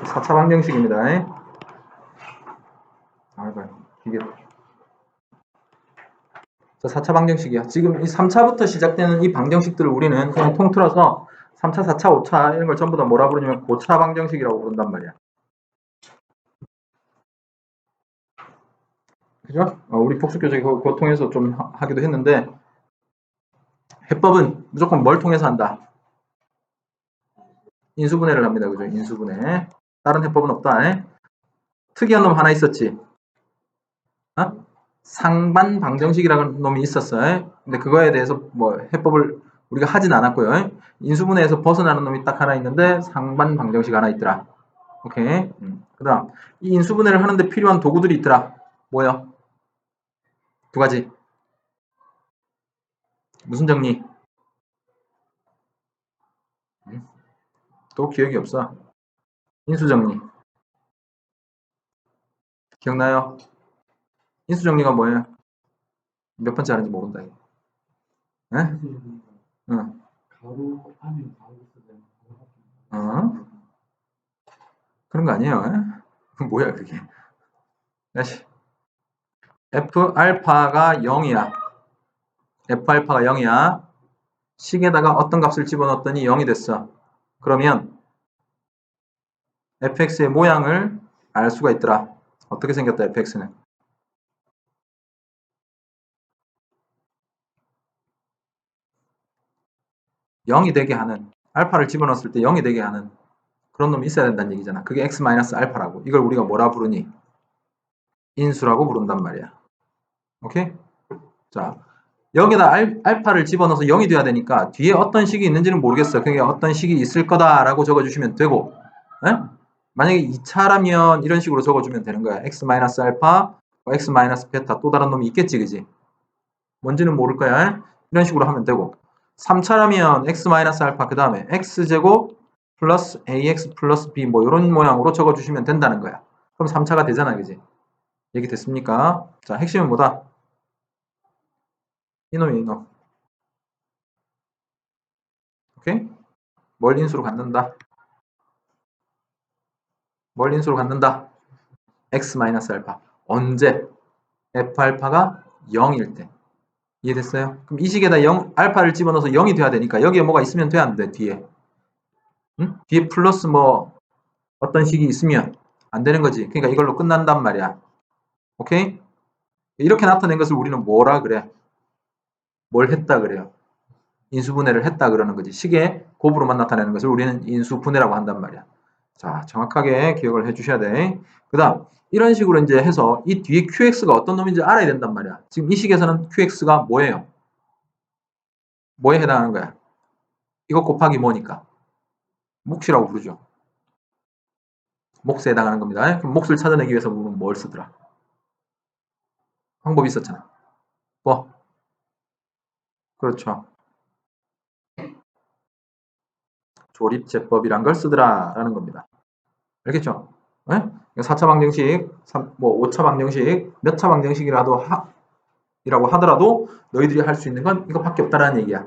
(4차) 방정식입니다. 이게 자, 4차 방정식이야. 지금 이 3차부터 시작되는 이 방정식들을 우리는 그냥 통틀어서 3차, 4차, 5차 이런 걸 전부 다 뭐라 부르냐면 고차 방정식이라고 부른단 말이야. 그죠? 우리 복수교재 그거 통해서 좀 하기도 했는데, 해법은 무조건 뭘 통해서 한다? 인수분해를 합니다. 그죠? 인수분해. 다른 해법은 없다. 특이한 놈 하나 있었지. 상반 방정식이라는 놈이 있었어. 근데 그거에 대해서 뭐 해법을 우리가 하진 않았고요. 인수분해에서 벗어나는 놈이 딱 하나 있는데 상반 방정식 하나 있더라. 오케이. 그 다음 이 인수분해를 하는데 필요한 도구들이 있더라. 뭐요? 두 가지. 무슨 정리? 또 기억이 없어. 인수정리. 기억나요? 인수정리가 뭐예요? 몇 번째 하는지 모른다. 에? 응. 그런 거 아니에요. 뭐야 그게. 다시. F알파가 0이야. F알파가 0이야. 식에다가 어떤 값을 집어넣었더니 0이 됐어. 그러면 fx의 모양을 알 수가 있더라. 어떻게 생겼다 fx는? (0이) 되게 하는, 알파를 집어넣었을 때 0이 되게 하는 그런 놈이 있어야 된다는 얘기잖아. 그게 x-알파라고. 이걸 우리가 뭐라 부르니? 인수라고 부른단 말이야. 오케이? 자, 여기다 알파를 집어넣어서 0이 돼야 되니까 뒤에 어떤 식이 있는지는 모르겠어. 그게 어떤 식이 있을 거다라고 적어주시면 되고, 에? 만약에 2차라면 이런 식으로 적어주면 되는 거야. x-알파, x-베타 또 다른 놈이 있겠지, 그지? 뭔지는 모를 거야. 에? 이런 식으로 하면 되고, 3차라면 x-알파 그 다음에 x제곱 플러스 ax 플러스 b 뭐 이런 모양으로 적어주시면 된다는 거야. 그럼 3차가 되잖아, 그지? 얘기 됐습니까? 자, 핵심은 뭐다? 이놈이 이놈. 오케이? 뭘 인수로 갖는다? 뭘 인수로 갖는다? x-알파. 언제? f알파가 0일 때. 이해됐어요? 그럼 이 식에다 0, 알파를 집어넣어서 0이 돼야 되니까 여기에 뭐가 있으면 돼, 안 돼? 뒤에. 응? 뒤에 플러스 뭐 어떤 식이 있으면 안 되는 거지. 그러니까 이걸로 끝난단 말이야. 오케이? 이렇게 나타낸 것을 우리는 뭐라 그래? 뭘 했다 그래요? 인수분해를 했다 그러는 거지. 식의 곱으로만 나타내는 것을 우리는 인수분해라고 한단 말이야. 자, 정확하게 기억을 해주셔야 돼. 그 다음, 이런 식으로 이제 해서 이 뒤에 QX가 어떤 놈인지 알아야 된단 말이야. 지금 이 식에서는 QX가 뭐예요? 뭐에 해당하는 거야? 이거 곱하기 뭐니까? 몫이라고 부르죠. 몫에 해당하는 겁니다. 그럼 몫을 찾아내기 위해서 우리는 뭘 쓰더라? 방법이 있었잖아. 뭐? 그렇죠. 조립제법이란 걸 쓰더라 라는 겁니다. 알겠죠? 네? 4차 방정식, 5차 방정식, 몇 차 방정식이라도 이라고 하더라도 너희들이 할 수 있는 건 이것밖에 없다라는 얘기야.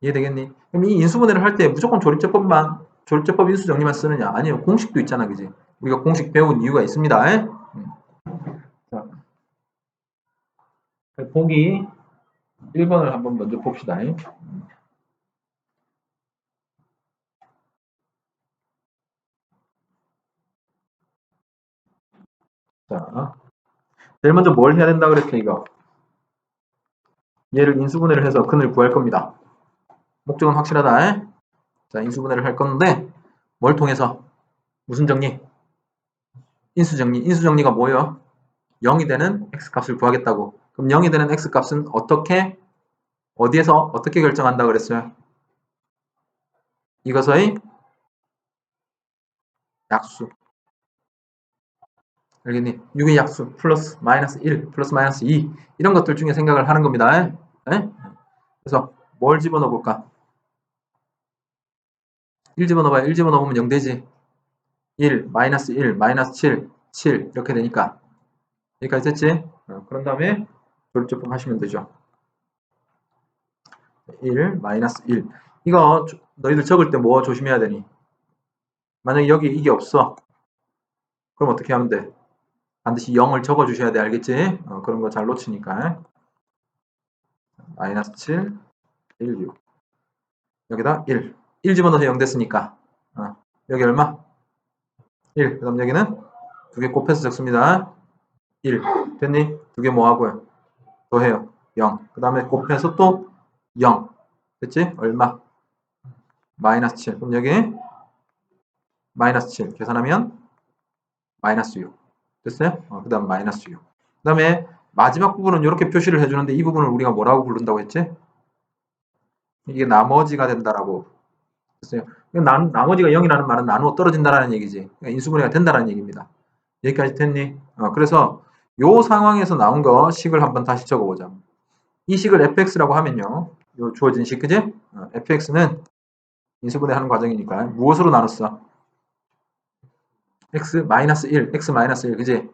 이해되겠니? 그럼 이 인수분해를 할 때 무조건 조립제법 인수정리만 쓰느냐? 아니요. 공식도 있잖아. 그지? 우리가 공식 배운 이유가 있습니다. 자, 보기 1번을 한번 먼저 봅시다. 자, 제일 먼저 뭘 해야 된다 그랬어, 이거? 얘를 인수분해를 해서 근을 구할 겁니다. 목적은 확실하다. 자, 인수분해를 할 건데, 뭘 통해서? 무슨 정리? 인수정리. 인수정리가 뭐예요? 0이 되는 x값을 구하겠다고. 그럼 0이 되는 x값은 어디에서 어떻게 결정한다 그랬어요? 이것의 약수. 알겠니? 6의 약수 플러스 마이너스 1 플러스 마이너스 2 이런 것들 중에 생각을 하는 겁니다. 그래서 뭘 집어넣어 볼까? 1 집어넣어봐요. 1 집어넣으면 0 되지. 1, 마이너스 1, 마이너스 7, 7 이렇게 되니까 여기까지 됐지? 그런 다음에 조립제법 하시면 되죠. 1, 마이너스 1. 이거 너희들 적을 때 뭐 조심해야 되니? 만약에 여기 이게 없어. 그럼 어떻게 하면 돼? 반드시 0을 적어 주셔야 돼. 알겠지? 그런 거 잘 놓치니까. 마이너스 7, 1, 6. 여기다 1. 1 집어넣어서 0 됐으니까. 여기 얼마? 1. 그 다음 여기는 두 개 곱해서 적습니다. 1. 됐니? 두 개 뭐하고요? 더해요. 0. 그 다음에 곱해서 또 0. 됐지? 얼마? 마이너스 7. 그럼 여기 마이너스 7. 계산하면 마이너스 6. 됐어요? 그 다음 마이너스 6. 그 다음에 마지막 부분은 이렇게 표시를 해주는데 이 부분을 우리가 뭐라고 부른다고 했지? 이게 나머지가 된다라고 했어요. 나머지가 0이라는 말은 나누어 떨어진다라는 얘기지. 그러니까 인수분해가 된다라는 얘기입니다. 여기까지 됐니? 그래서 요 상황에서 나온 거 식을 한번 다시 적어보자. 이 식을 fx라고 하면요. 요 주어진 식, 그지? fx는 인수분해 하는 과정이니까 무엇으로 나눴어? x-1, x-1, 그지?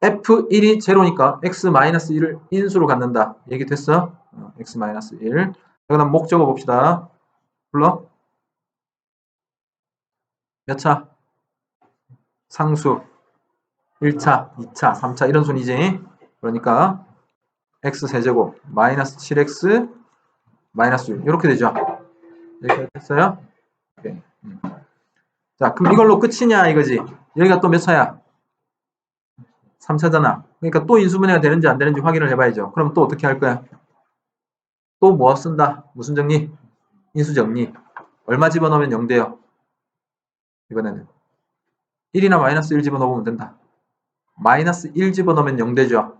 f1이 제로니까 x-1을 인수로 갖는다. 얘기 됐어? x-1. 그 다음 목 적어봅시다. 불러? 몇 차? 상수. 1차, 2차, 3차 이런 순이지. 그러니까 x-세제곱 마이너스 7x 마이너스 6 이렇게 되죠. 이렇게 됐어요? 오케이. 자, 그럼 이걸로 끝이냐 이거지. 여기가 또 몇 차야? 3차잖아. 그러니까 또 인수분해가 되는지 안 되는지 확인을 해봐야죠. 그럼 또 어떻게 할 거야? 또 뭐 쓴다? 무슨 정리? 인수정리. 얼마 집어넣으면 0 돼요? 이번에는 1이나 마이너스 1 집어넣으면 된다. 마이너스 1 집어넣으면 0 되죠.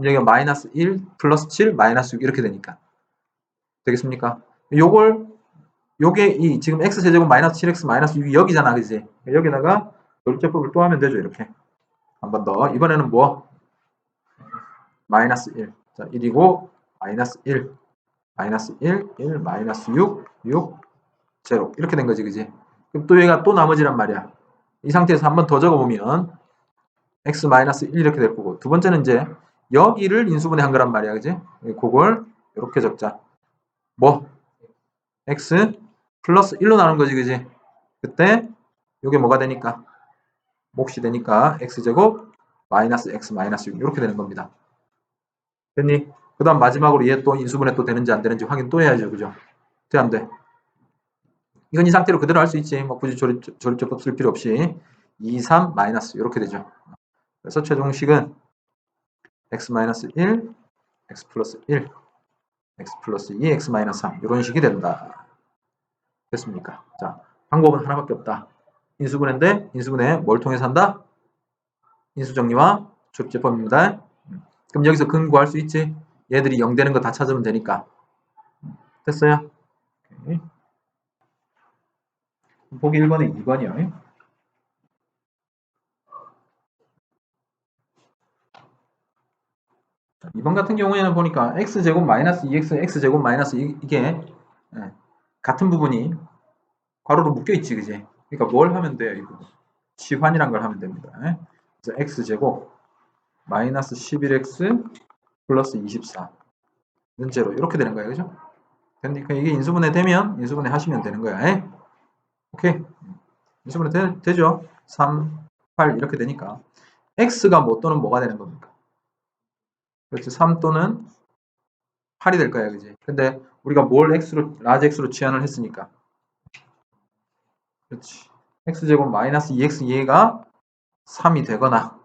여기가 마이너스 1 플러스 7 마이너스 6 이렇게 되니까 되겠습니까? 요게 이 지금 x제곱 마이너스 7x 마이너스 6이 여기잖아, 그지? 여기다가 결제법을 또 하면 되죠, 이렇게. 한 번 더. 이번에는 뭐? 마이너스 1. 자, 1이고 마이너스 1. 마이너스 1, 1, 마이너스 6, 6, 0. 이렇게 된 거지, 그지? 그럼 또 얘가 또 나머지란 말이야. 이 상태에서 한 번 더 적어보면 x 마이너스 1 이렇게 될 거고 두 번째는 이제 여기를 인수분해 한 거란 말이야, 그지? 그걸 이렇게 적자. 뭐? x 플러스 1로 나눈 거지, 그지? 그때 이게 뭐가 되니까? 몫이 되니까 x제곱 마이너스 x 마이너스 6 이렇게 되는 겁니다. 됐니? 그 다음 마지막으로 얘 또 인수분해 또 되는지 안 되는지 확인 또 해야죠, 그죠? 돼, 안 돼? 이건 이 상태로 그대로 할 수 있지. 뭐 굳이 조립제법 쓸 필요 없이 2, 3, 마이너스 이렇게 되죠. 그래서 최종식은 x 마이너스 1, x 플러스 1, x 플러스 2, x 마이너스 3 이런 식이 된다. 됐습니까? 자, 방법은 하나밖에 없다. 인수분해인데 인수분해 뭘 통해서 한다? 인수정리와 조립제법입니다. 그럼 여기서 근 구할 수 있지? 얘들이 0 되는 거 다 찾으면 되니까. 됐어요? 오케이. 보기 1번에 2번이요. 2번 같은 경우에는 보니까 x제곱 마이너스 2x, x제곱 마이너스 이게 같은 부분이 괄호로 묶여있지, 그지? 그러니까 뭘 하면 돼요, 이 부분? 치환이란 걸 하면 됩니다. 그래서 x제곱 마이너스 11x 플러스 24는 제로 이렇게 되는 거예요, 그죠? 그러니까 이게 인수분해 되면 인수분해 하시면 되는 거야. 오케이. 인수분해 되죠? 3, 8 이렇게 되니까 x가 뭐 또는 뭐가 되는 겁니까? 그렇지. 3 또는 8이 될 거야, 그지? 근데 우리가 뭘 x로 라지 x로 치환을 했으니까. 그렇지. x제곱 마이너스 2x 얘가 3이 되거나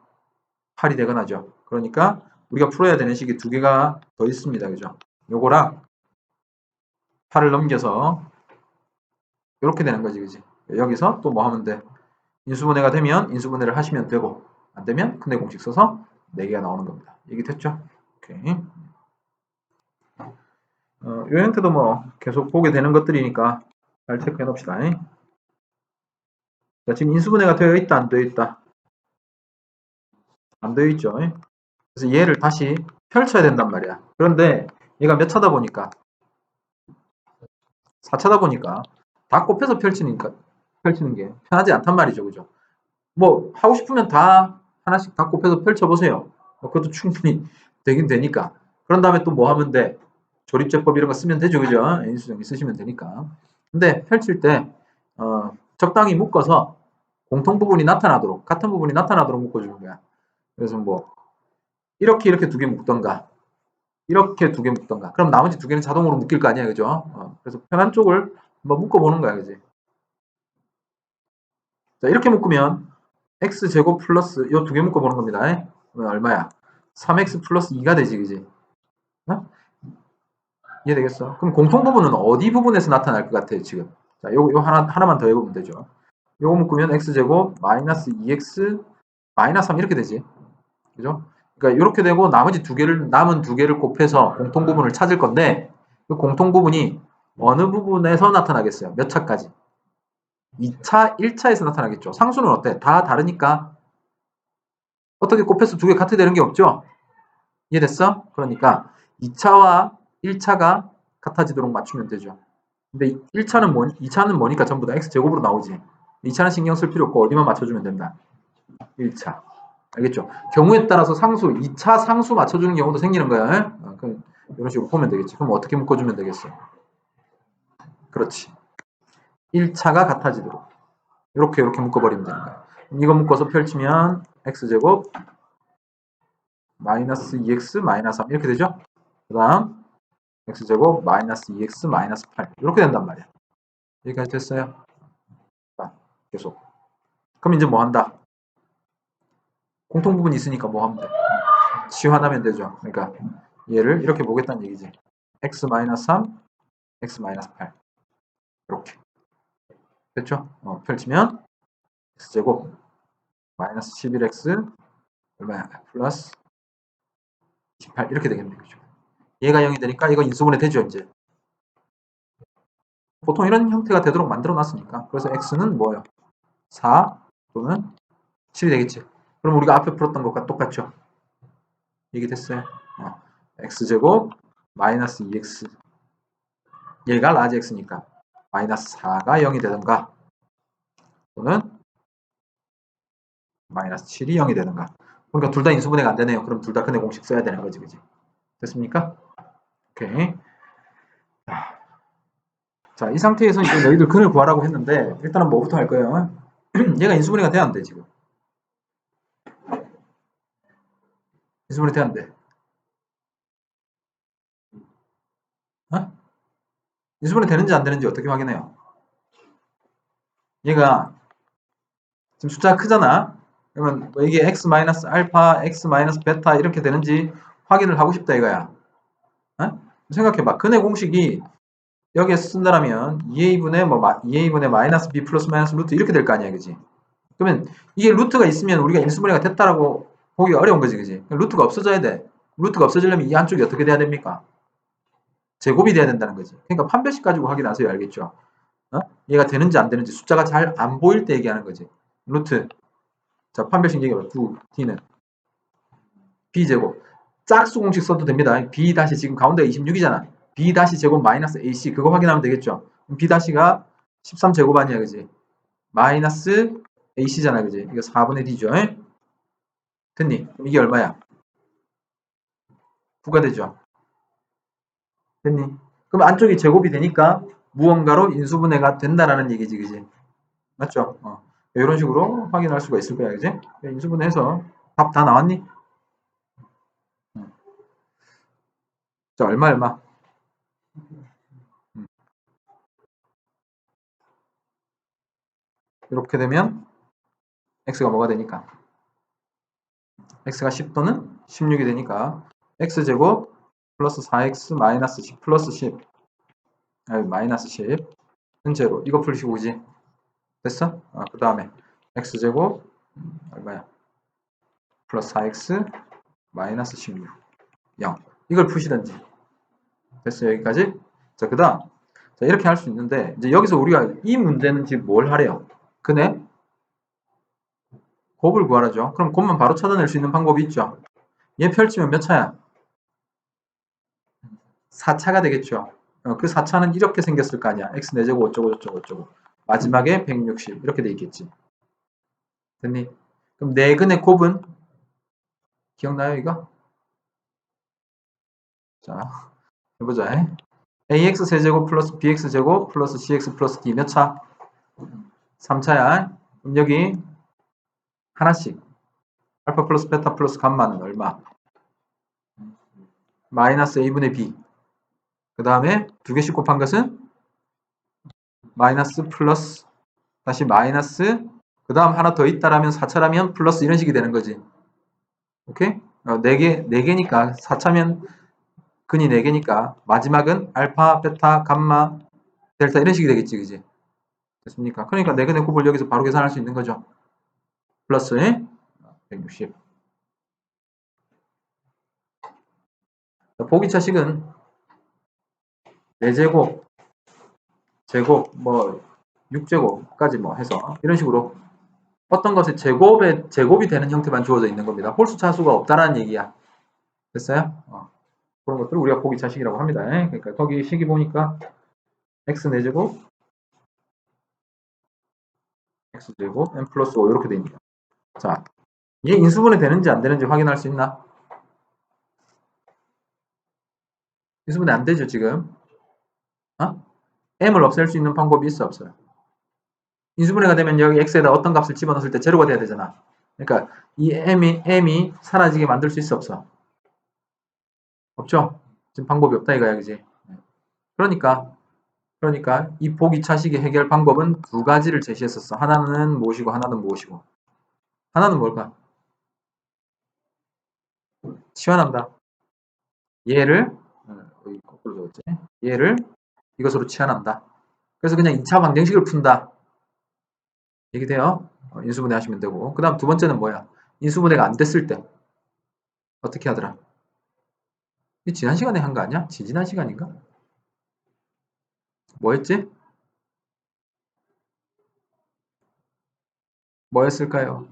8이 되거나죠. 그러니까 우리가 풀어야 되는 식이 두 개가 더 있습니다. 그죠? 요거랑 8을 넘겨서 이렇게 되는 거지, 그지? 여기서 또 뭐 하면 돼? 인수분해가 되면 인수분해를 하시면 되고 안 되면 근해 공식 써서 4개가 나오는 겁니다. 얘기 됐죠? 오케이. 요 형태도 뭐 계속 보게 되는 것들이니까 잘 체크해 놓읍시다. 자, 지금 인수분해가 되어 있다, 안 되어 있다? 안 되어 있죠. 그래서 얘를 다시 펼쳐야 된단 말이야. 그런데 얘가 몇 차다 보니까 4차다 보니까 다 곱해서 펼치는 게 편하지 않단 말이죠. 그죠? 뭐 하고 싶으면 다 하나씩 다 곱해서 펼쳐보세요. 그것도 충분히 되긴 되니까. 그런 다음에 또 뭐 하면 돼? 조립제법 이런 거 쓰면 되죠. 그죠? 인수정리 쓰시면 되니까. 근데 펼칠 때 적당히 묶어서 공통 부분이 나타나도록, 같은 부분이 나타나도록 묶어주는 거야. 그래서 뭐 이렇게 두 개 묶던가 이렇게 두 개 묶던가 그럼 나머지 두 개는 자동으로 묶일 거 아니야. 그죠? 그래서 편한 쪽을 한번 묶어보는 거야. 그지? 자, 이렇게 묶으면 x제곱 플러스 이 두 개 묶어보는 겁니다. 그러면 얼마야? 3x 플러스 2가 되지. 그지? 어? 이해되겠어? 그럼 공통 부분은 어디 부분에서 나타날 것 같아요, 지금? 자, 요 하나만 더 해보면 되죠. 요거 묶으면 x제곱 마이너스 2x 마이너스 3 이렇게 되지. 그죠? 그러니까 이렇게 되고 나머지 남은 두 개를 곱해서 공통 부분을 찾을 건데 그 공통 부분이 어느 부분에서 나타나겠어요? 몇 차까지? 2차, 1차에서 나타나겠죠. 상수는 어때? 다 다르니까 어떻게 곱해서 두 개 같이 되는 게 없죠? 이해됐어? 그러니까 2차와 1차가 같아지도록 맞추면 되죠. 근데 1차는 2차는 뭐니까 전부 다 x제곱으로 나오지. 2차는 신경 쓸 필요 없고 어디만 맞춰주면 된다. 1차. 알겠죠? 경우에 따라서 상수, 2차 상수 맞춰주는 경우도 생기는 거야. 이런 식으로 보면 되겠지. 그럼 어떻게 묶어주면 되겠어? 그렇지. 1차가 같아지도록. 이렇게 묶어버리면 되는 거야. 이거 묶어서 펼치면 x제곱 마이너스 2x 마이너스 3 이렇게 되죠? 그 다음 x제곱 마이너스 2x 마이너스 8 이렇게 된단 말이야. 여기까지 됐어요? 자, 계속. 그럼 이제 뭐 한다? 공통 부분이 있으니까 뭐 하면 돼? 치환하면 되죠. 그러니까 얘를 이렇게 보겠다는 얘기지. x-3, x-8 이렇게 됐죠? 펼치면 x제곱 마이너스 11x 얼마야? 플러스 28 이렇게 되겠네. 그죠? 얘가 0이 되니까 이거 인수분해 되죠. 이제 보통 이런 형태가 되도록 만들어 놨으니까 그래서 x는 뭐예요? 4 또는 7이 되겠지. 그럼 우리가 앞에 풀었던 것과 똑같죠? 이게 됐어요. x제곱 마이너스 2x 얘가 라지 x니까 마이너스 4가 0이 되든가 또는 마이너스 7이 0이 되든가. 그러니까 둘 다 인수분해가 안 되네요. 그럼 둘 다 근의 공식 써야 되는 거지. 그지? 됐습니까? 오케이. 자, 이 상태에서 이제 너희들 근을 구하라고 했는데 일단은 뭐부터 할 거예요? 얘가 인수분해가 돼야 안 돼, 지금. 인수분해 돼야 안 돼. 어? 인수분해 되는지 안 되는지 어떻게 확인해요? 얘가 지금 숫자가 크잖아. 그러면 뭐 이게 x-알파, x-베타 이렇게 되는지 확인을 하고 싶다 이거야. 어? 생각해봐. 근의 공식이 여기에 쓴다라면 2a분의 마이너스 b 플러스 마이너스 루트 이렇게 될 거 아니야. 그지? 그러면 이게 루트가 있으면 우리가 인수분해가 됐다라고 보기가 어려운 거지. 그지? 루트가 없어져야 돼. 루트가 없어지려면 이 한쪽이 어떻게 돼야 됩니까? 제곱이 돼야 된다는 거지. 그러니까 판별식 가지고 확인하세요. 알겠죠? 얘가 되는지 안 되는지 숫자가 잘 안 보일 때 얘기하는 거지. 루트. 자, 판별식 얘기해봐. 2d는 b제곱. 짝수 공식 써도 됩니다. b 다시 지금 가운데가 26이잖아. b 다시 제곱 마이너스 ac 그거 확인하면 되겠죠. b 다시가 13제곱 아니야. 그지? 마이너스 ac잖아. 그지? 이거 4분의 d죠. 됐니? 그럼 이게 얼마야? 9가 되죠. 됐니? 그럼 안쪽이 제곱이 되니까 무언가로 인수분해가 된다라는 얘기지. 그지? 맞죠? 이런 식으로 확인할 수가 있을 거야. 그지? 인수분해해서 답 다 나왔니? 자, 얼마? 이렇게 되면 x가 뭐가 되니까? x가 10 또는 16이 되니까 x제곱 플러스 4x 마이너스 10 플러스 10 마이너스 10은 제로. 이거 풀으시고 그지? 됐어? 그 다음에 x제곱 얼마야? 플러스 4x 마이너스 16 0 이걸 푸시던지. 됐어요? 여기까지? 자, 그 다음 자, 이렇게 할 수 있는데 이제 여기서 우리가 이 문제는 지금 뭘 하래요? 근데 곱을 구하라죠. 그럼 곱만 바로 찾아낼 수 있는 방법이 있죠. 얘 펼치면 몇 차야? 4차가 되겠죠. 그 4차는 이렇게 생겼을 거 아니야. x 4제곱 어쩌고 저쩌고 어쩌고. 마지막에 160 이렇게 돼 있겠지. 됐니? 그럼 네근의 곱은 기억나요 이거? 자, 해보자. ax 세제곱 플러스 bx 제곱 플러스 cx 플러스 d 몇 차? 3차야. 그럼 여기 하나씩 알파 플러스 베타 플러스 감마는 얼마? 마이너스 a분의 b. 그 다음에 두 개씩 곱한 것은 마이너스 플러스 다시 마이너스 그 다음 하나 더 있다라면 4차라면 플러스 이런 식이 되는 거지. 오케이? 4개니까 4차면 근이 4개니까 마지막은 알파, 베타, 감마, 델타 이런 식이 되겠지. 그지? 됐습니까? 그러니까 4개의 곱을 여기서 바로 계산할 수 있는 거죠. 플러스 160. 보기차식은 4제곱, 제곱, 6제곱까지 해서 이런 식으로 어떤 것의 제곱이 되는 형태만 주어져 있는 겁니다. 홀수 차수가 없다라는 얘기야. 됐어요? 그런 것들을 우리가 보기차식이라고 합니다. 그러니까 거기 식이 보니까 x 4제곱, x제곱, n 플러스 5 이렇게 됩니다. 자, 이게 인수분해 되는지 안 되는지 확인할 수 있나? 인수분해 안 되죠, 지금. m을 없앨 수 있는 방법이 있어, 없어요? 인수분해가 되면 여기 x에다 어떤 값을 집어넣었을 때 제로가 돼야 되잖아. 그러니까 이 m이 사라지게 만들 수 있어, 없어? 없죠? 지금 방법이 없다 이거야, 그지? 그러니까 이 보기차식의 해결 방법은 두 가지를 제시했었어. 하나는 무엇이고 하나는 무엇이고. 하나는 뭘까? 치환한다. 얘를 여기 거꾸로 적었지? 얘를 이것으로 치환한다. 그래서 그냥 2차 방정식을 푼다. 얘기돼요? 인수분해 하시면 되고. 그 다음 두 번째는 뭐야? 인수분해가 안 됐을 때 어떻게 하더라? 이 지난 시간에 한 거 아니야? 지난 시간인가? 뭐였지? 뭐였을까요?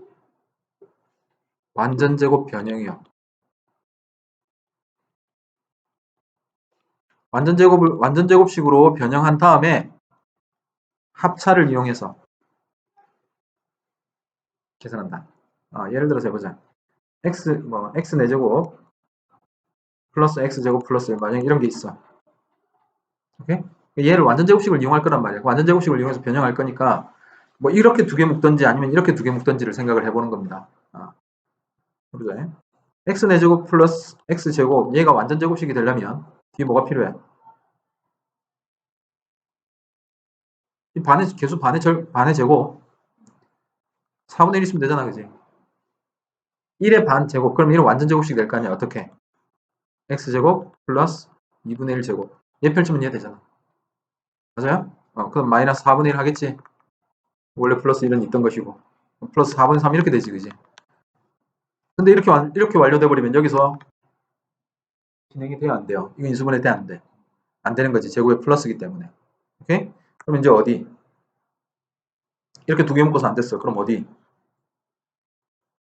완전제곱 변형이요. 완전제곱식으로 변형한 다음에 합차를 이용해서 계산한다. 예를 들어서 해보자. x 4제곱 플러스 x제곱 플러스 만약 이런 게 있어. 오케이? 얘를 완전제곱식을 이용할 거란 말이야. 완전제곱식을 이용해서 변형할 거니까 이렇게 두 개 묶던지 아니면 이렇게 두 개 묶던지를 생각을 해보는 겁니다. 해보자. x 4제곱 플러스 x제곱 얘가 완전제곱식이 되려면 뒤에 뭐가 필요해? 이 개수 반의 제곱 4분의 1 있으면 되잖아, 그지? 1의 반 제곱 그럼 얘는 완전제곱식이 될 거 아니야. 어떻게? x제곱 플러스 2분의 1 제곱 얘 펼치면 얘 되잖아. 맞아요? 그럼 마이너스 4분의 1 하겠지? 원래 플러스 1은 있던 것이고 플러스 4분의 3 이렇게 되지, 그지? 근데 이렇게 완료돼 버리면 여기서 진행이 돼요, 안 돼요? 이거 인수분해 돼, 안 돼? 안 되는 거지. 제곱의 플러스이기 때문에. 오케이? 그럼 이제 어디? 이렇게 두 개 묶어서 안 됐어. 그럼 어디?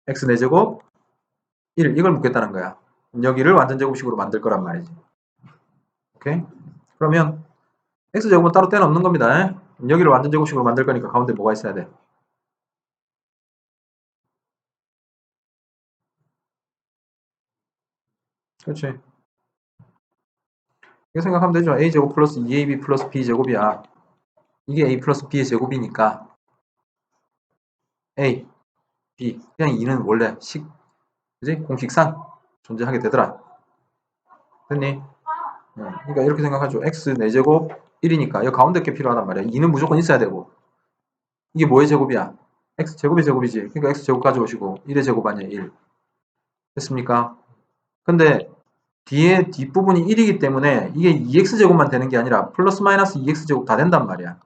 x 4제곱 1 이걸 묶겠다는 거야. 여기를 완전제곱식으로 만들 거란 말이지. 오케이? 그러면 x제곱은 따로 떼어놓는 겁니다. 여기를 완전제곱식으로 만들 거니까 가운데 뭐가 있어야 돼? 그렇지. 이거 생각하면 되죠. a제곱 플러스 2ab 플러스 b제곱이야. 이게 a 플러스 b의 제곱이니까 a, b 그냥 2는 원래 그지? 공식상 존재하게 되더라. 됐니? 그러니까 이렇게 생각하죠. x 4제곱 1이니까 이 가운데 게 필요하단 말이야. 2는 무조건 있어야 되고 이게 뭐의 제곱이야? x 제곱의 제곱이지. 그러니까 x 제곱 가져오시고 1의 제곱 아니야 1. 됐습니까? 근데 뒤에 뒷부분이 1이기 때문에 이게 2x 제곱만 되는 게 아니라 플러스 마이너스 2x 제곱 다 된단 말이야.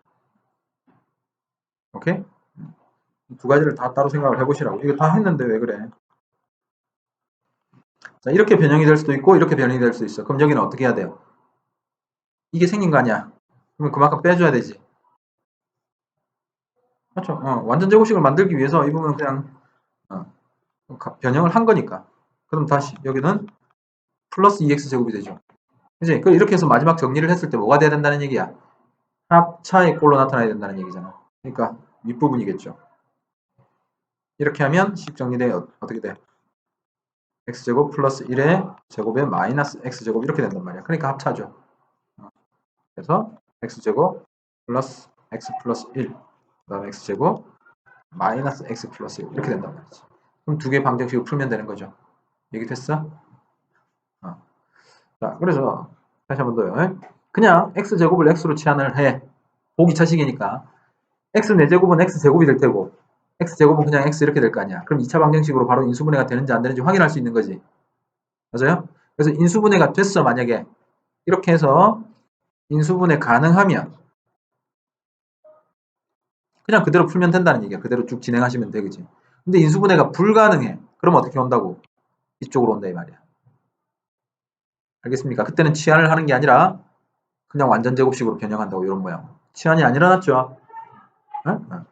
오케이? 두 가지를 다 따로 생각을 해보시라고. 이거 다 했는데 왜 그래? 자, 이렇게 변형이 될 수도 있고 이렇게 변형이 될 수도 있어. 그럼 여기는 어떻게 해야 돼요? 이게 생긴 거 아니야? 그러면 그만큼 빼줘야 되지. 그렇죠? 완전 제곱식을 만들기 위해서 이 부분은 그냥 변형을 한 거니까. 그럼 다시 여기는 플러스 2x 제곱이 되죠. 그지? 이렇게 해서 마지막 정리를 했을 때 뭐가 돼야 된다는 얘기야? 합차의 꼴로 나타나야 된다는 얘기잖아. 그러니까 윗부분이겠죠. 이렇게 하면 식 정리돼 어떻게 돼? x제곱 플러스 1의 제곱에 마이너스 x제곱 이렇게 된단 말이야. 그러니까 합차죠. 그래서 x제곱 플러스 x 플러스 1, 그 다음에 x제곱 마이너스 x 플러스 1 이렇게 된단 말이지. 그럼 두 개 방정식을 풀면 되는 거죠. 얘기 됐어? 자, 그래서 다시 한 번 더요. 그냥 x제곱을 x로 치환을 해. 보기 차식이니까 x 4제곱은 x제곱이 될 테고 x제곱은 그냥 x 이렇게 될 거 아니야. 그럼 2차 방정식으로 바로 인수분해가 되는지 안 되는지 확인할 수 있는 거지. 맞아요? 그래서 인수분해가 됐어. 만약에 이렇게 해서 인수분해 가능하면 그냥 그대로 풀면 된다는 얘기야. 그대로 쭉 진행하시면 되겠지. 근데 인수분해가 불가능해. 그럼 어떻게 온다고? 이쪽으로 온다 이 말이야. 알겠습니까? 그때는 치환을 하는 게 아니라 그냥 완전 제곱식으로 변형한다고 이런 모양. 치환이 안 일어났죠? 응? 응.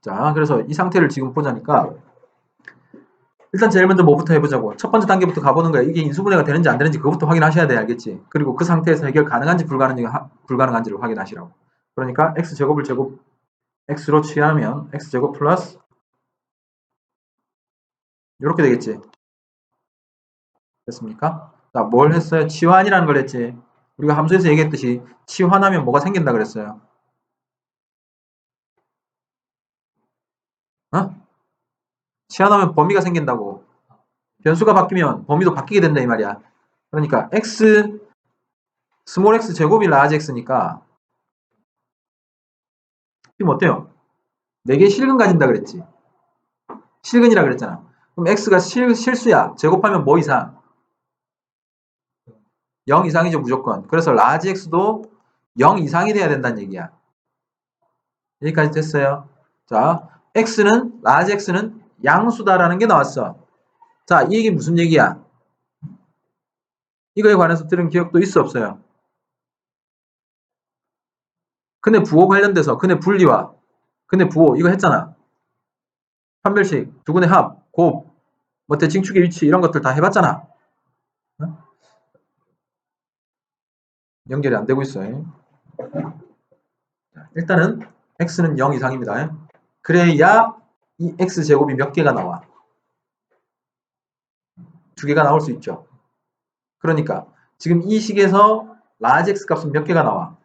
자, 그래서 이 상태를 지금 보자니까 일단 제일 먼저 뭐부터 해보자고. 첫 번째 단계부터 가보는 거야. 이게 인수분해가 되는지 안 되는지 그것부터 확인하셔야 돼. 알겠지? 그리고 그 상태에서 해결 가능한지 불가능한지를 확인하시라고. 그러니까 x제곱을 제곱 x로 치환하면 x제곱 플러스 이렇게 되겠지. 됐습니까? 자, 뭘 했어요? 치환이라는 걸 했지. 우리가 함수에서 얘기했듯이 치환하면 뭐가 생긴다 그랬어요. 어? 치환하면 범위가 생긴다고. 변수가 바뀌면 범위도 바뀌게 된다 이 말이야. 그러니까 x 스몰 x 제곱이 라지 x니까 지금 어때요? 4개의 실근 가진다 그랬지. 실근이라 그랬잖아. 그럼 x가 실수야. 제곱하면 뭐 이상? 0 이상이죠 무조건. 그래서 라지 x도 0 이상이 돼야 된다는 얘기야. 여기까지 됐어요. 자, 라지 x는 양수다라는 게 나왔어. 자, 이 얘기 무슨 얘기야? 이거에 관해서 들은 기억도 있어 없어요? 근의 부호 관련돼서 근의 분리와 근의 부호 이거 했잖아. 판별식, 두근의 합, 곱, 뭐 대칭축의 위치 이런 것들 다 해봤잖아. 어? 연결이 안 되고 있어요. 일단은 x는 0 이상입니다. 그래야 이 x제곱이 몇 개가 나와? 2개가 나올 수 있죠. 그러니까 지금 이 식에서 라지 x 값은 몇 개가 나와?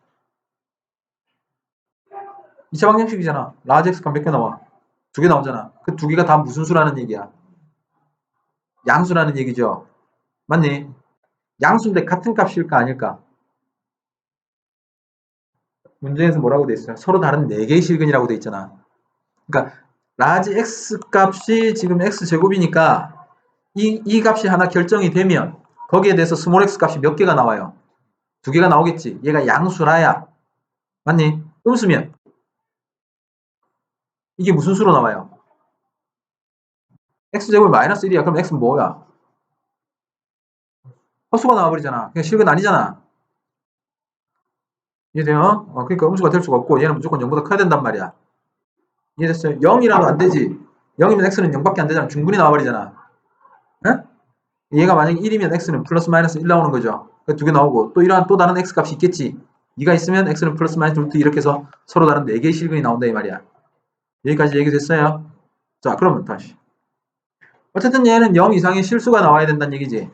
2차 방정식이잖아. 라지 x 값 몇 개 나와? 2개 나오잖아. 그 2개가 다 무슨 수라는 얘기야? 양수라는 얘기죠. 맞니? 양수인데 같은 값일까 아닐까? 문제에서 뭐라고 돼 있어요? 서로 다른 4개의 실근이라고 돼 있잖아. 그러니까 라지 x 값이 지금 x 제곱이니까 이 값이 하나 결정이 되면 거기에 대해서 스몰 x 값이 몇 개가 나와요? 2개가 나오겠지. 얘가 양수라야. 맞니? 음수면 이게 무슨 수로 나와요? x제곱이 마이너스 1이야. 그럼 x는 뭐야? 허수가 나와버리잖아. 그냥 실근 아니잖아. 이해돼요? 그러니까 음수가 될 수가 없고 얘는 무조건 0보다 커야 된단 말이야. 이해됐어요? 0이라도 안 되지. 0이면 x는 0밖에 안 되잖아. 중분이 나와버리잖아. 에? 얘가 만약에 1이면 x는 플러스 마이너스 1 나오는 거죠. 2개 나오고 또 이러한 또 다른 x 값이 있겠지. 2가 있으면 x는 플러스 마이너스 루트 이렇게 해서 서로 다른 4개의 실근이 나온다 이 말이야. 여기까지 얘기됐어요? 자, 그러면 다시. 어쨌든 얘는 0 이상의 실수가 나와야 된다는 얘기지.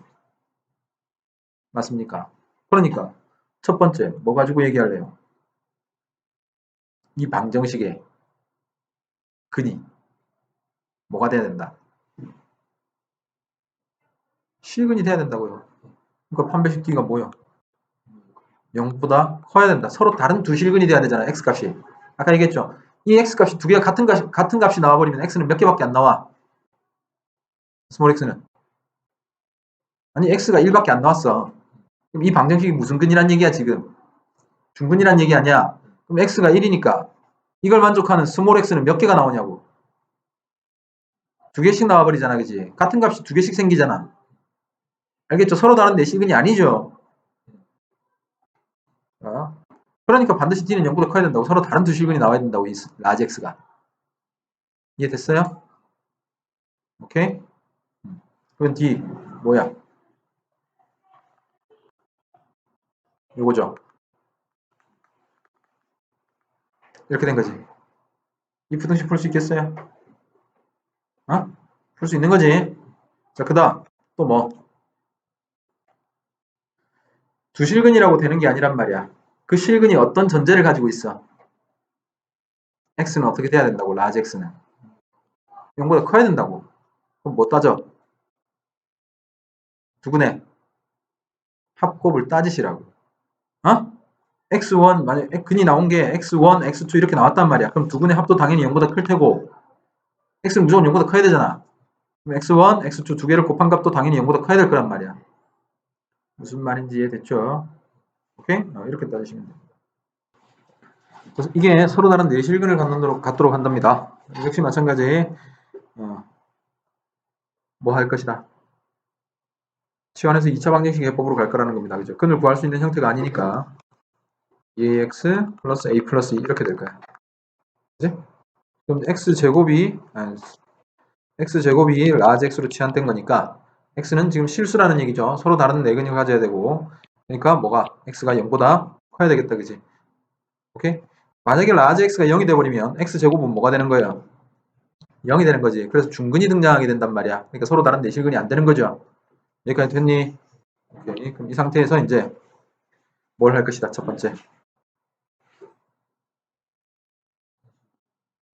맞습니까? 그러니까 첫 번째 뭐 가지고 얘기할래요? 이 방정식의 근이 뭐가 돼야 된다? 실근이 돼야 된다고요. 그러니까 판별식 뒤가 뭐요? 0보다 커야 된다. 서로 다른 두 실근이 돼야 되잖아. x값이. 아까 얘기했죠. 이 x값이 2개가 같은 값이 나와버리면 x는 몇 개밖에 안 나와? 스몰 x는. 아니 x가 1밖에 안 나왔어. 그럼 이 방정식이 무슨 근이란 얘기야 지금? 중근이란 얘기 아니야. 그럼 x가 1이니까 이걸 만족하는 스몰 x는 몇 개가 나오냐고. 2개씩 나와버리잖아. 그지? 같은 값이 2개씩 생기잖아. 알겠죠? 서로 다른 내 실근이 아니죠. 그러니까 반드시 d는 0보다 커야 된다고. 서로 다른 두 실근이 나와야 된다고. 이 라지 x가. 이해됐어요? 오케이? 그럼 d 뭐야? 요거죠. 이렇게 된 거지. 이 부등식 풀 수 있겠어요? 어? 풀 수 있는 거지. 자, 그 다음 또 뭐? 두 실근이라고 되는 게 아니란 말이야. 그 실근이 어떤 전제를 가지고 있어? x는 어떻게 돼야 된다고? 라지 x는 0보다 커야 된다고. 그럼 뭐 따져? 두근의 합곱을 따지시라고. 어? x1 만약 근이 나온 게 x1, x2 이렇게 나왔단 말이야. 그럼 두근의 합도 당연히 0보다 클 테고 x는 무조건 0보다 커야 되잖아. 그럼 x1, x2 두 개를 곱한 값도 당연히 0보다 커야 될 거란 말이야. 무슨 말인지 이해됐죠? 오케이? 이렇게 따지시면 됩니다. 그래서 이게 서로 다른 내실근을 갖도록 한답니다. 역시 마찬가지 뭐 할 것이다. 치환해서 2차 방정식 해법으로 갈 거라는 겁니다. 그죠? 근을 구할 수 있는 형태가 아니니까 2ax 플러스 a 플러스 2 이렇게 될 거야. 그지? 그럼 x제곱이 라지 x로 치환된 거니까 x는 지금 실수라는 얘기죠. 서로 다른 내근을 가져야 되고 그러니까 뭐가 x가 0보다 커야 되겠다. 그지? 오케이? 만약에 라지 x가 0이 돼버리면 x제곱은 뭐가 되는 거예요? 0이 되는 거지. 그래서 중근이 등장하게 된단 말이야. 그러니까 서로 다른 내실근이 안 되는 거죠. 여기까지 됐니? 오케이. 그럼 이 상태에서 이제 뭘 할 것이다. 첫 번째.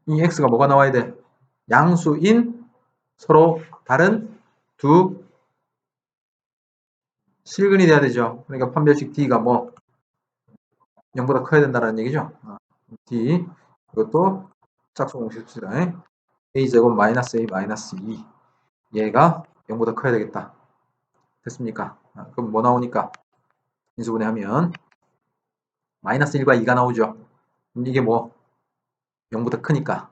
이 x가 뭐가 나와야 돼? 양수인 서로 다른 두 실근이 돼야 되죠. 그러니까 판별식 d가 뭐 0보다 커야 된다는 얘기죠. d 이것도 짝수 공식 씁시다. a제곱 마이너스 a 마이너스 2 얘가 0보다 커야 되겠다. 됐습니까? 그럼 뭐 나오니까 인수분해하면 마이너스 1과 2가 나오죠. 그럼 이게 뭐 0보다 크니까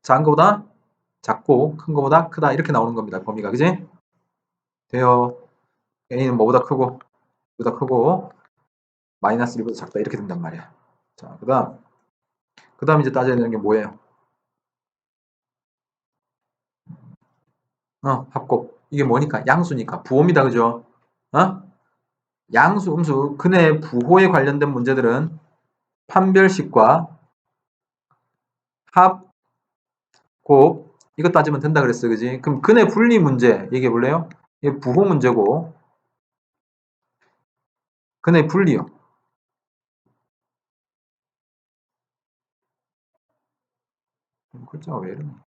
작은 거보다 작고 큰 거보다 크다 이렇게 나오는 겁니다. 범위가. 그지? 돼요. a는 뭐보다 크고 보다 크고 마이너스 1보다 작다 이렇게 된단 말이야. 자, 그 다음 이제 따져야 되는 게 뭐예요? 합곱. 이게 뭐니까? 양수니까. 부호입니다. 그죠? 양수, 음수, 근의 부호에 관련된 문제들은 판별식과 합, 곱 이거 따지면 된다 그랬어. 그지? 그럼 근의 분리 문제 얘기해 볼래요? 이게 부호 문제고 근의 분리요. 글자가 왜 이러냐.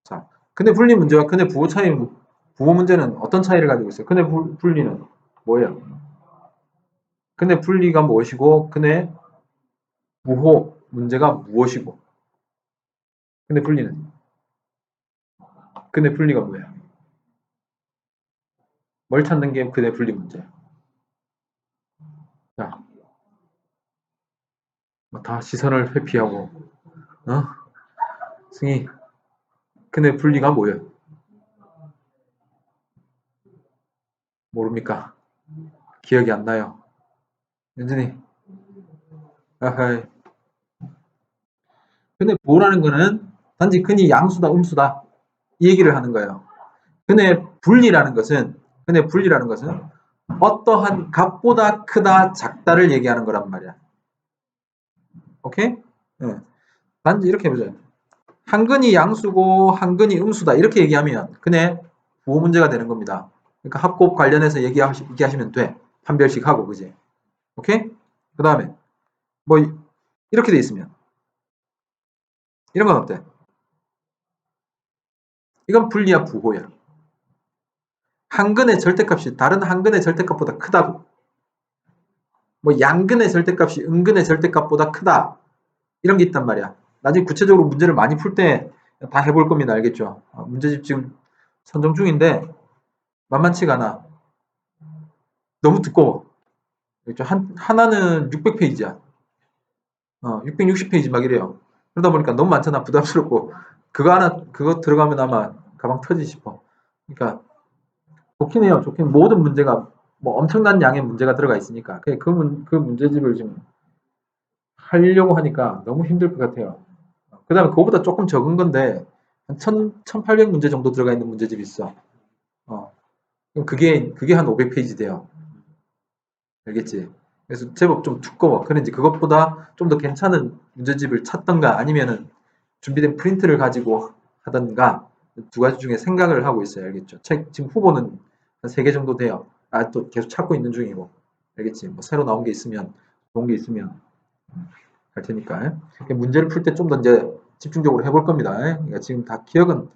자, 근의 분리 문제와 근의 부호 차이, 부호 문제는 어떤 차이를 가지고 있어요? 근의 분리는 뭐예요? 근의 분리가 무엇이고 근의 부호 문제가 무엇이고 근의 분리는? 근의 분리가 뭐야? 뭘 찾는 게 근의 분리 문제야? 자, 다 시선을 회피하고 승희 근의 분리가 뭐예요? 모릅니까? 기억이 안 나요. 윤진이 아하이. 근데 부호라는 거는 단지 근이 양수다 음수다 이 얘기를 하는 거예요. 근의 분리라는 것은 어떠한 값보다 크다 작다를 얘기하는 거란 말이야. 오케이? 네. 단지 이렇게 해보자. 한 근이 양수고 한 근이 음수다 이렇게 얘기하면 근의 부호 문제가 되는 겁니다. 그러니까 합곱 관련해서 얘기하시면 돼. 판별식 하고 그지? 오케이? 그 다음에 뭐 이렇게 돼 있으면 이런 건 어때? 이건 분리야 부호야. 한 근의 절대값이 다른 한 근의 절대값보다 크다고. 뭐 양근의 절대값이 음근의 절대값보다 크다. 이런 게 있단 말이야. 나중에 구체적으로 문제를 많이 풀 때 다 해볼 겁니다. 알겠죠? 문제집 지금 선정 중인데 만만치가 않아. 너무 두꺼워. 그렇죠? 하나는 600페이지야. 660페이지 막 이래요. 그러다 보니까 너무 많잖아. 부담스럽고. 그거 들어가면 아마 가방 터지지 싶어. 그러니까 좋긴 해요. 좋긴 모든 문제가 뭐 엄청난 양의 문제가 들어가 있으니까 그 문제집을 지금 하려고 하니까 너무 힘들 것 같아요. 그 다음에 그거보다 조금 적은 건데 한 1800문제 정도 들어가 있는 문제집이 있어. 그럼 그게 한 500페이지 돼요. 알겠지? 그래서 제법 좀 두꺼워. 그런지 그것보다 좀 더 괜찮은 문제집을 찾던가 아니면은 준비된 프린트를 가지고 하던가 두 가지 중에 생각을 하고 있어요. 알겠죠? 지금 후보는 한 3개 정도 돼요. 또 계속 찾고 있는 중이고. 알겠지? 뭐 새로 나온 게 있으면, 좋은 게 있으면 할 테니까. 문제를 풀 때 좀 더 이제 집중적으로 해볼 겁니다. 그러니까 지금 다 기억은,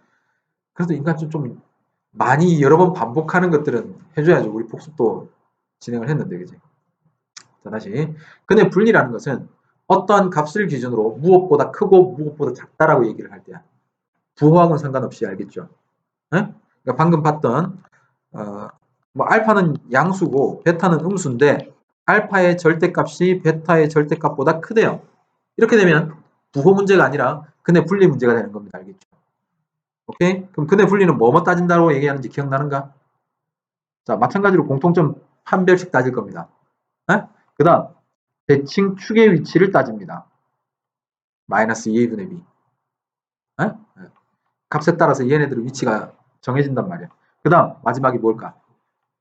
그래도 인간 좀 많이 여러 번 반복하는 것들은 해줘야죠. 우리 복습도 진행을 했는데, 그지? 자, 다시. 근의 분리라는 것은 어떠한 값을 기준으로 무엇보다 크고 무엇보다 작다라고 얘기를 할 때야. 부호하고는 상관없이, 알겠죠? 그러니까 방금 봤던 뭐 알파는 양수고 베타는 음수인데 알파의 절대값이 베타의 절대값보다 크대요. 이렇게 되면 부호 문제가 아니라 근의 분리 문제가 되는 겁니다. 알겠죠? 오케이? 그럼 근의 분리는 뭐뭐 따진다고 얘기하는지 기억나는가? 자, 마찬가지로 공통점 판별식 따질 겁니다. 그 다음 대칭 축의 위치를 따집니다. 마이너스 2a분의 b. 값에 따라서 얘네들의 위치가 정해진단 말이야. 그 다음 마지막이 뭘까?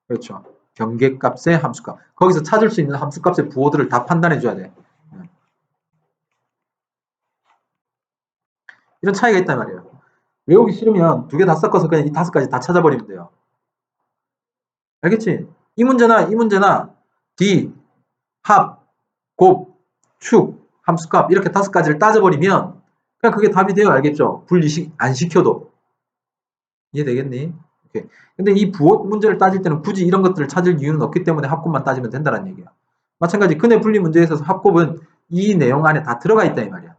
그렇죠. 경계값의 함수값. 거기서 찾을 수 있는 함수값의 부호들을 다 판단해 줘야 돼. 이런 차이가 있단 말이에요. 외우기 싫으면 두 개 다 섞어서 그냥 이 5가지 다 찾아버리면 돼요. 알겠지? 이 문제나 D, 합, 곱, 축, 함수값 이렇게 5가지를 따져버리면 그냥 그게 답이 돼요. 알겠죠? 분리 안 시켜도. 이해되겠니? 오케이. 근데 이 부호 문제를 따질 때는 굳이 이런 것들을 찾을 이유는 없기 때문에 합곱만 따지면 된다는 얘기야. 마찬가지 근의 분리 문제에 있어서 합곱은 이 내용 안에 다 들어가 있다 이 말이야.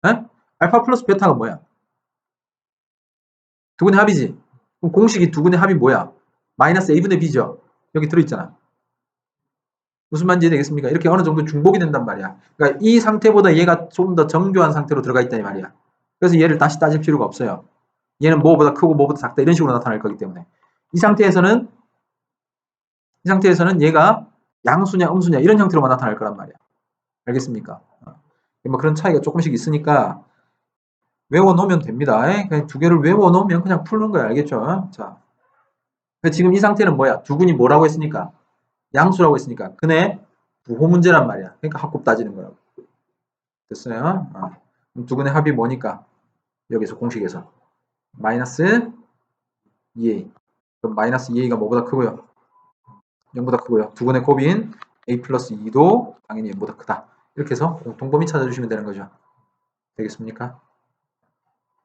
에? 알파 플러스 베타가 뭐야? 두근의 합이지. 그럼 공식이 두근의 합이 뭐야? 마이너스 a분의 b죠. 여기 들어있잖아. 무슨 말인지 이해되겠습니까? 이렇게 어느 정도 중복이 된단 말이야. 그러니까 이 상태보다 얘가 좀 더 정교한 상태로 들어가 있다 이 말이야. 그래서 얘를 다시 따질 필요가 없어요. 얘는 뭐보다 크고 뭐보다 작다 이런 식으로 나타날 거기 때문에 이 상태에서는 얘가 양수냐 음수냐 이런 형태로만 나타날 거란 말이야. 알겠습니까? 뭐 그런 차이가 조금씩 있으니까 외워놓으면 됩니다. 그냥 두 개를 외워놓으면 그냥 푸는 거야. 알겠죠? 자, 지금 이 상태는 뭐야? 두근이 뭐라고 했으니까? 양수라고 했으니까. 근의 부호 문제란 말이야. 그러니까 합곱 따지는 거라고. 됐어요? 두근의 합이 뭐니까? 여기서 공식에서. 마이너스 2a. 그럼 마이너스 2a가 뭐보다 크고요? 0보다 크고요. 두근의 곱인 a 플러스 2도 당연히 0보다 크다. 이렇게 해서 공통범위 찾아주시면 되는 거죠. 되겠습니까?